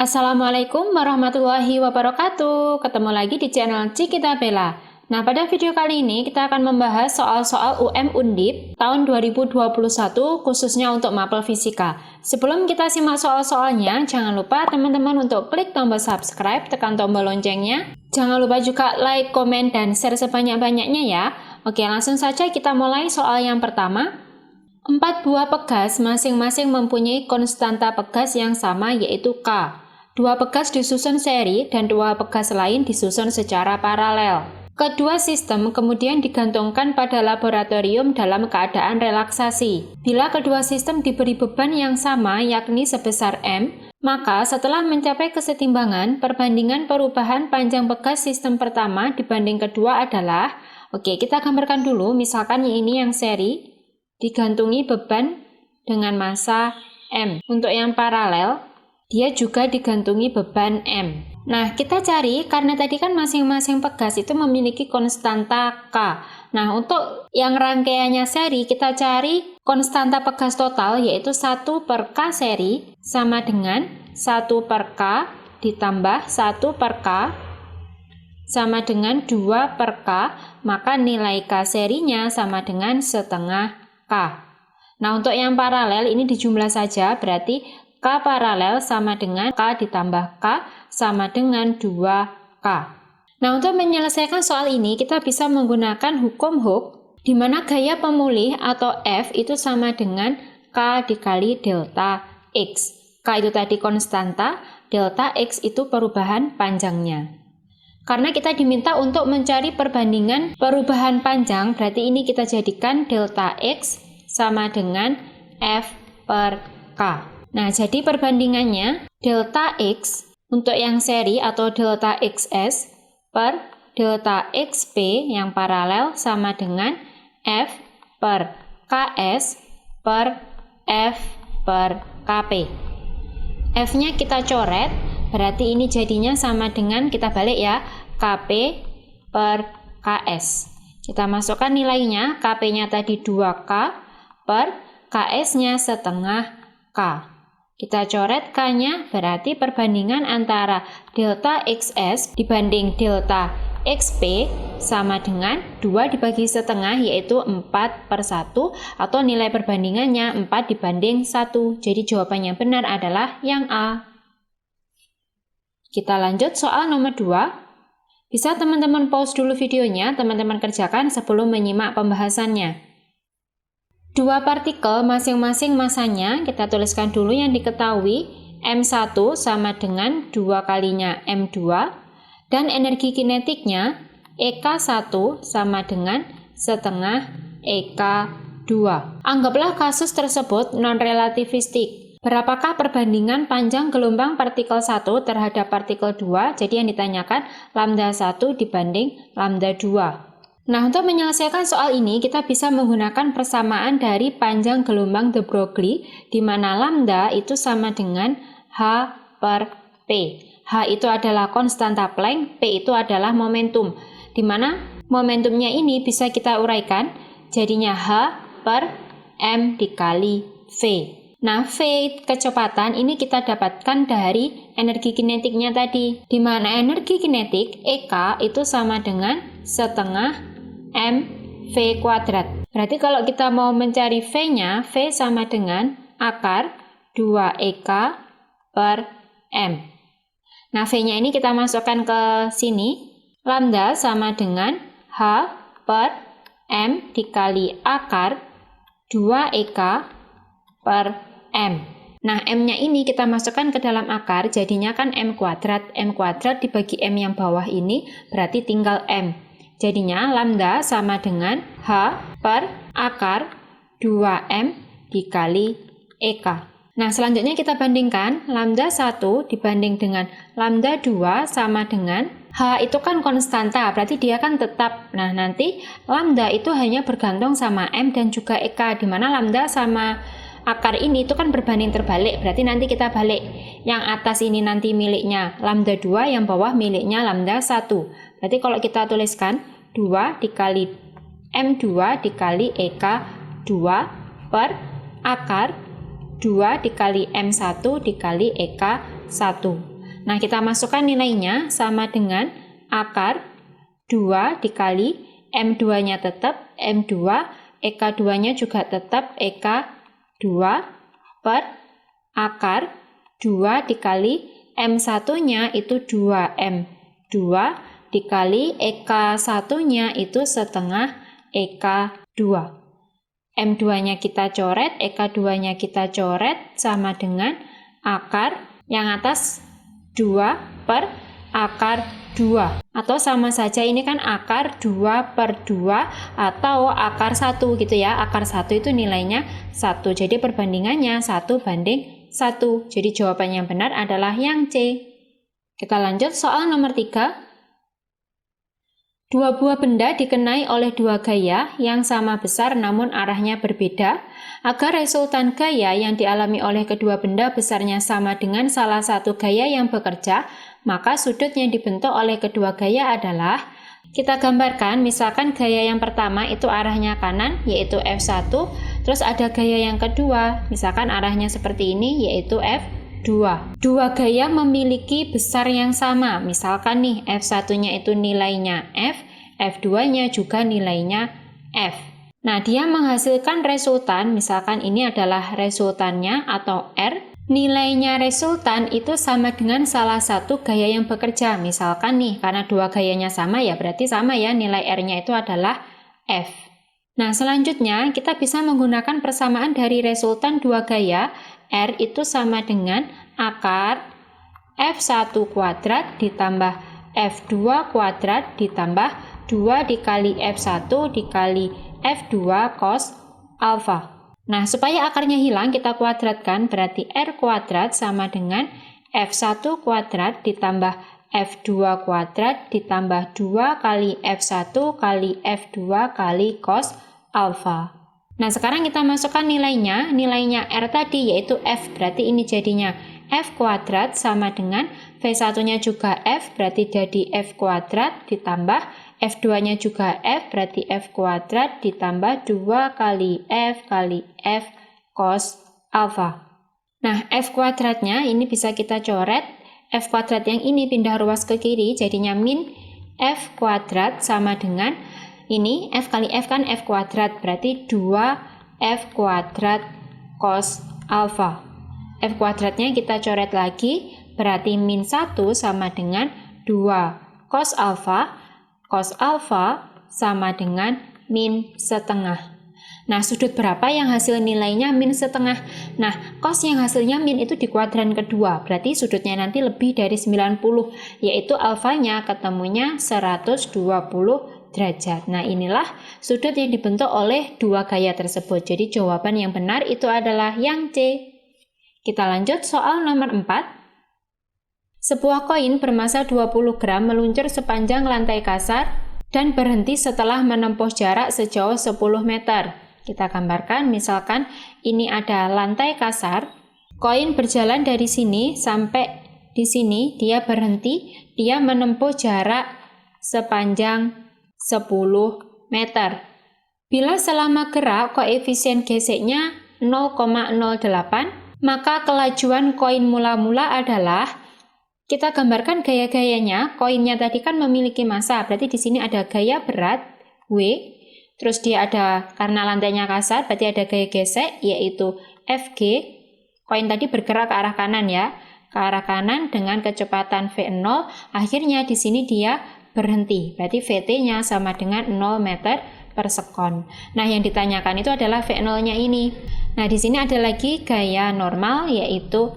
Assalamualaikum warahmatullahi wabarakatuh. Ketemu lagi di channel Cikita Bella. Nah, pada video kali ini kita akan membahas soal-soal UM Undip tahun 2021 khususnya untuk mapel fisika. Sebelum kita simak soal-soalnya, jangan lupa teman-teman untuk klik tombol subscribe, tekan tombol loncengnya. Jangan lupa juga like, komen, dan share sebanyak-banyaknya ya. Oke, langsung saja kita mulai soal yang pertama. 4 buah pegas masing-masing mempunyai konstanta pegas yang sama yaitu K. 2 pegas disusun seri dan 2 pegas lain disusun secara paralel. Kedua sistem kemudian digantungkan pada laboratorium dalam keadaan relaksasi. Bila kedua sistem diberi beban yang sama yakni sebesar M, maka setelah mencapai kesetimbangan, perbandingan perubahan panjang pegas sistem pertama dibanding kedua adalah, oke, kita gambarkan dulu, misalkan ini yang seri, digantungi beban dengan massa M. Untuk yang paralel, dia juga digantungi beban M. Nah, kita cari, karena tadi kan masing-masing pegas itu memiliki konstanta K. Nah, untuk yang rangkaiannya seri, kita cari konstanta pegas total, yaitu 1 per K seri, sama dengan 1 per K ditambah 1 per K, sama dengan 2 per K, maka nilai K serinya sama dengan setengah K. Nah, untuk yang paralel ini dijumlah saja, berarti K paralel sama dengan K ditambah K sama dengan 2K. Nah, untuk menyelesaikan soal ini, kita bisa menggunakan hukum Hooke, di mana gaya pemulih atau F itu sama dengan K dikali delta X. K itu tadi konstanta, delta X itu perubahan panjangnya. Karena kita diminta untuk mencari perbandingan perubahan panjang, berarti ini kita jadikan delta X sama dengan F per K. Nah, jadi perbandingannya delta X untuk yang seri atau delta XS per delta XP yang paralel sama dengan F per KS per F per KP. F-nya kita coret, berarti ini jadinya sama dengan, kita balik ya, KP per KS. Kita masukkan nilainya, KP-nya tadi 2K per KS-nya setengah K. Kita coret K-nya, berarti perbandingan antara delta XS dibanding delta XP sama dengan 2 dibagi setengah, yaitu 4 per 1, atau nilai perbandingannya 4 dibanding 1. Jadi jawabannya benar adalah yang A. Kita lanjut soal nomor 2. Bisa teman-teman pause dulu videonya, teman-teman kerjakan sebelum menyimak pembahasannya. 2 partikel masing-masing masanya, kita tuliskan dulu yang diketahui, M1 sama dengan 2 kalinya M2, dan energi kinetiknya EK1 sama dengan setengah EK2. Anggaplah kasus tersebut non-relativistik. Berapakah perbandingan panjang gelombang partikel 1 terhadap partikel 2? Jadi yang ditanyakan lambda 1 dibanding lambda 2. Nah, untuk menyelesaikan soal ini, kita bisa menggunakan persamaan dari panjang gelombang de Broglie, di mana lambda itu sama dengan H per P. H itu adalah konstanta Planck, P itu adalah momentum, di mana momentumnya ini bisa kita uraikan, jadinya H per M dikali V. Nah, V kecepatan ini kita dapatkan dari energi kinetiknya tadi, di mana energi kinetik EK itu sama dengan setengah mv kuadrat. Berarti kalau kita mau mencari V-nya, V sama dengan akar 2EK per M. Nah, V-nya ini kita masukkan ke sini. Lambda sama dengan H per M dikali akar 2EK per M. Nah, M-nya ini kita masukkan ke dalam akar, jadinya kan M kuadrat. M kuadrat dibagi M yang bawah ini, berarti tinggal M. Jadinya lambda sama dengan H per akar 2M dikali EK. Nah, selanjutnya kita bandingkan lambda 1 dibanding dengan lambda 2 sama dengan H itu kan konstanta, berarti dia kan tetap. Nah, nanti lambda itu hanya bergantung sama M dan juga EK, di mana lambda sama akar ini itu kan berbanding terbalik, berarti nanti kita balik. Yang atas ini nanti miliknya lambda 2, yang bawah miliknya lambda 1. Berarti kalau kita tuliskan 2 dikali M2 dikali EK2 per akar 2 dikali M1 dikali EK1. Nah, kita masukkan nilainya sama dengan akar 2 dikali M2-nya tetap M2, EK2-nya juga tetap EK2 per akar 2 dikali M1-nya itu 2M2 dikali EK1-nya itu setengah EK2. M2-nya kita coret, EK2-nya kita coret sama dengan akar yang atas 2 per akar 2. Atau sama saja ini kan akar 2 per 2 atau akar 1 gitu ya. Akar 1 itu nilainya 1. Jadi perbandingannya 1 banding 1. Jadi jawaban yang benar adalah yang C. Kita lanjut soal nomor 3. Dua buah benda dikenai oleh dua gaya yang sama besar namun arahnya berbeda. Agar resultan gaya yang dialami oleh kedua benda besarnya sama dengan salah satu gaya yang bekerja, maka sudut yang dibentuk oleh kedua gaya adalah, kita gambarkan misalkan gaya yang pertama itu arahnya kanan yaitu F1, terus ada gaya yang kedua, misalkan arahnya seperti ini yaitu F2. Dua gaya memiliki besar yang sama, misalkan nih F1-nya itu nilainya F, F2-nya juga nilainya F. Nah, dia menghasilkan resultan, misalkan ini adalah resultannya atau R. Nilainya resultan itu sama dengan salah satu gaya yang bekerja. Misalkan nih, karena dua gayanya sama ya berarti sama ya, nilai R-nya itu adalah F. Nah, selanjutnya kita bisa menggunakan persamaan dari resultan dua gaya. R itu sama dengan akar F1 kuadrat ditambah F2 kuadrat ditambah 2 dikali F1 dikali F2 cos alfa. Nah, supaya akarnya hilang kita kuadratkan, berarti R kuadrat sama dengan F1 kuadrat ditambah F2 kuadrat ditambah 2 kali F1 kali F2 kali cos alfa. Nah, sekarang kita masukkan nilainya R tadi yaitu F, berarti ini jadinya F kuadrat sama dengan V1-nya juga F, berarti jadi F kuadrat ditambah F2-nya juga F, berarti F kuadrat ditambah 2 kali F cos alfa. Nah, F kuadratnya ini bisa kita coret. F kuadrat yang ini pindah ruas ke kiri, jadinya min F kuadrat sama dengan ini F kali F kan F kuadrat, berarti 2 F kuadrat cos alfa. F kuadratnya kita coret lagi, berarti min 1 sama dengan 2 cos alfa. Cos alfa sama dengan min setengah. Nah, sudut berapa yang hasil nilainya min setengah? Nah, cos yang hasilnya min itu di kuadran kedua, berarti sudutnya nanti lebih dari 90, yaitu alfanya ketemunya 120 derajat. Nah, inilah sudut yang dibentuk oleh dua gaya tersebut. Jadi jawaban yang benar itu adalah yang C. Kita lanjut soal nomor 4. Sebuah koin bermassa 20 gram meluncur sepanjang lantai kasar dan berhenti setelah menempuh jarak sejauh 10 meter. Kita gambarkan, misalkan ini ada lantai kasar, koin berjalan dari sini sampai di sini, dia berhenti, dia menempuh jarak sepanjang 10 meter. Bila selama gerak koefisien geseknya 0,08, maka kelajuan koin mula-mula adalah, kita gambarkan gaya-gayanya. Koinnya tadi kan memiliki massa, berarti di sini ada gaya berat W, terus dia ada, karena lantainya kasar, berarti ada gaya gesek yaitu Fg. Koin tadi bergerak ke arah kanan ya, ke arah kanan dengan kecepatan V0. Akhirnya di sini dia berhenti, berarti Vt-nya sama dengan 0 meter per sekon. Nah, yang ditanyakan itu adalah V0-nya ini. Nah, di sini ada lagi gaya normal yaitu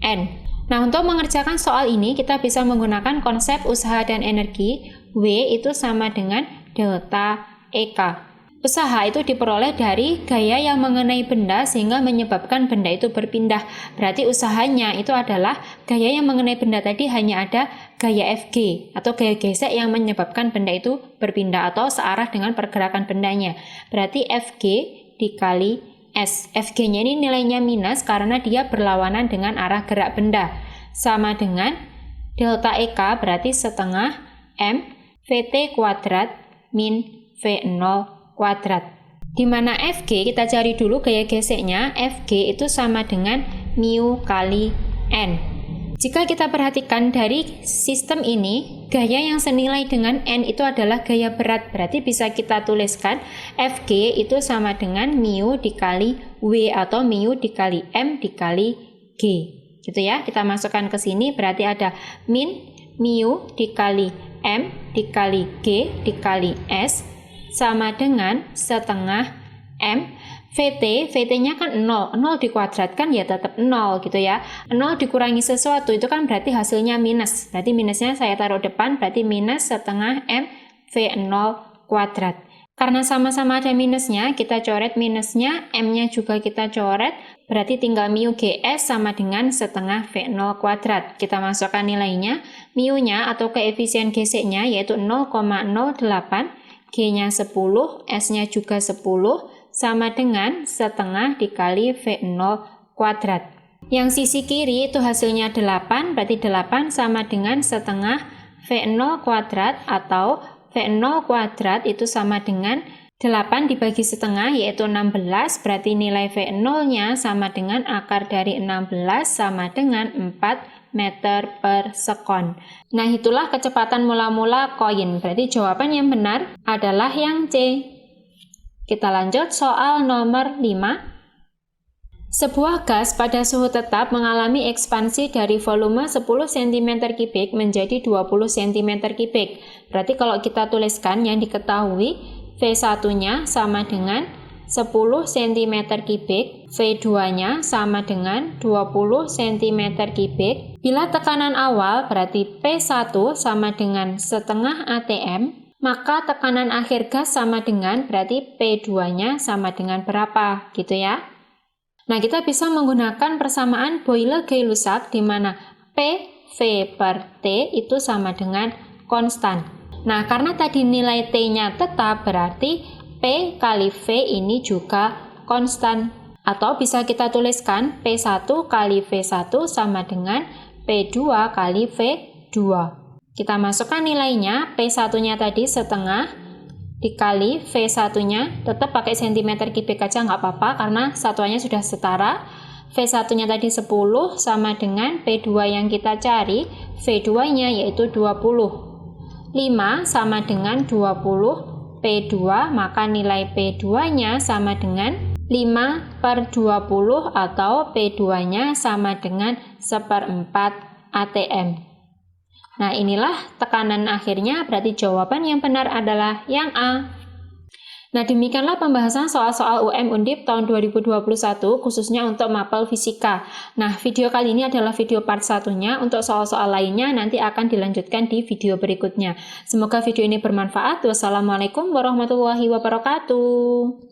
N. Nah, untuk mengerjakan soal ini kita bisa menggunakan konsep usaha dan energi. W itu sama dengan delta EK. Usaha itu diperoleh dari gaya yang mengenai benda sehingga menyebabkan benda itu berpindah. Berarti usahanya itu adalah gaya yang mengenai benda tadi hanya ada gaya Fg atau gaya gesek yang menyebabkan benda itu berpindah atau searah dengan pergerakan bendanya. Berarti Fg dikali S. Fg-nya ini nilainya minus karena dia berlawanan dengan arah gerak benda. Sama dengan delta EK berarti setengah M Vt kuadrat min V0 kuadrat. Di mana Fg kita cari dulu gaya geseknya. Fg itu sama dengan mu kali N. Jika kita perhatikan dari sistem ini, gaya yang senilai dengan N itu adalah gaya berat. Berarti bisa kita tuliskan Fg itu sama dengan mu dikali W atau mu dikali M dikali G. Gitu ya, kita masukkan ke sini berarti ada min mu dikali M dikali G dikali S sama dengan setengah M. VT-nya kan 0 dikuadratkan ya tetap 0 gitu ya. 0 dikurangi sesuatu itu kan berarti hasilnya minus. Berarti minusnya saya taruh depan, berarti minus setengah M V0 kuadrat. Karena sama-sama ada minusnya, kita coret minusnya, M-nya juga kita coret, berarti tinggal mu GS sama dengan setengah V0 kuadrat. Kita masukkan nilainya, mu-nya atau koefisien gesek-nya yaitu 0,08, G-nya 10, S-nya juga 10, sama dengan setengah dikali V0 kuadrat. Yang sisi kiri itu hasilnya 8, berarti 8 sama dengan setengah V0 kuadrat atau V0 kuadrat itu sama dengan 8 dibagi setengah yaitu 16, berarti nilai V0-nya sama dengan akar dari 16 sama dengan 4 meter per sekon. Nah, itulah kecepatan mula-mula koin. Berarti jawaban yang benar adalah yang C. Kita lanjut soal nomor 5. Sebuah gas pada suhu tetap mengalami ekspansi dari volume 10 cm3 menjadi 20 cm3. Berarti kalau kita tuliskan yang diketahui, V1-nya sama dengan 10 cm3, V2-nya sama dengan 20 cm3. Bila tekanan awal berarti P1 sama dengan setengah atm, maka tekanan akhir gas sama dengan berarti P2-nya sama dengan berapa, gitu ya. Nah, kita bisa menggunakan persamaan Boyle-Gay-Lussac di mana PV per T itu sama dengan konstan. Nah, karena tadi nilai T-nya tetap, berarti P kali V ini juga konstan. Atau bisa kita tuliskan P1 kali V1 sama dengan P2 kali V2. Kita masukkan nilainya, P1-nya tadi setengah dikali V1-nya, tetap pakai cm3 aja nggak apa-apa karena satuannya sudah setara. V1-nya tadi 10 sama dengan P2 yang kita cari, V2-nya yaitu 20. 5 sama dengan 20 P2, maka nilai P2-nya sama dengan 5 per 20 atau P2-nya sama dengan 1/4 atm. Nah, inilah tekanan akhirnya, berarti jawaban yang benar adalah yang A. Nah, demikianlah pembahasan soal-soal UM Undip tahun 2021, khususnya untuk mapel fisika. Nah, video kali ini adalah video part 1-nya. Untuk soal-soal lainnya nanti akan dilanjutkan di video berikutnya. Semoga video ini bermanfaat. Wassalamualaikum warahmatullahi wabarakatuh.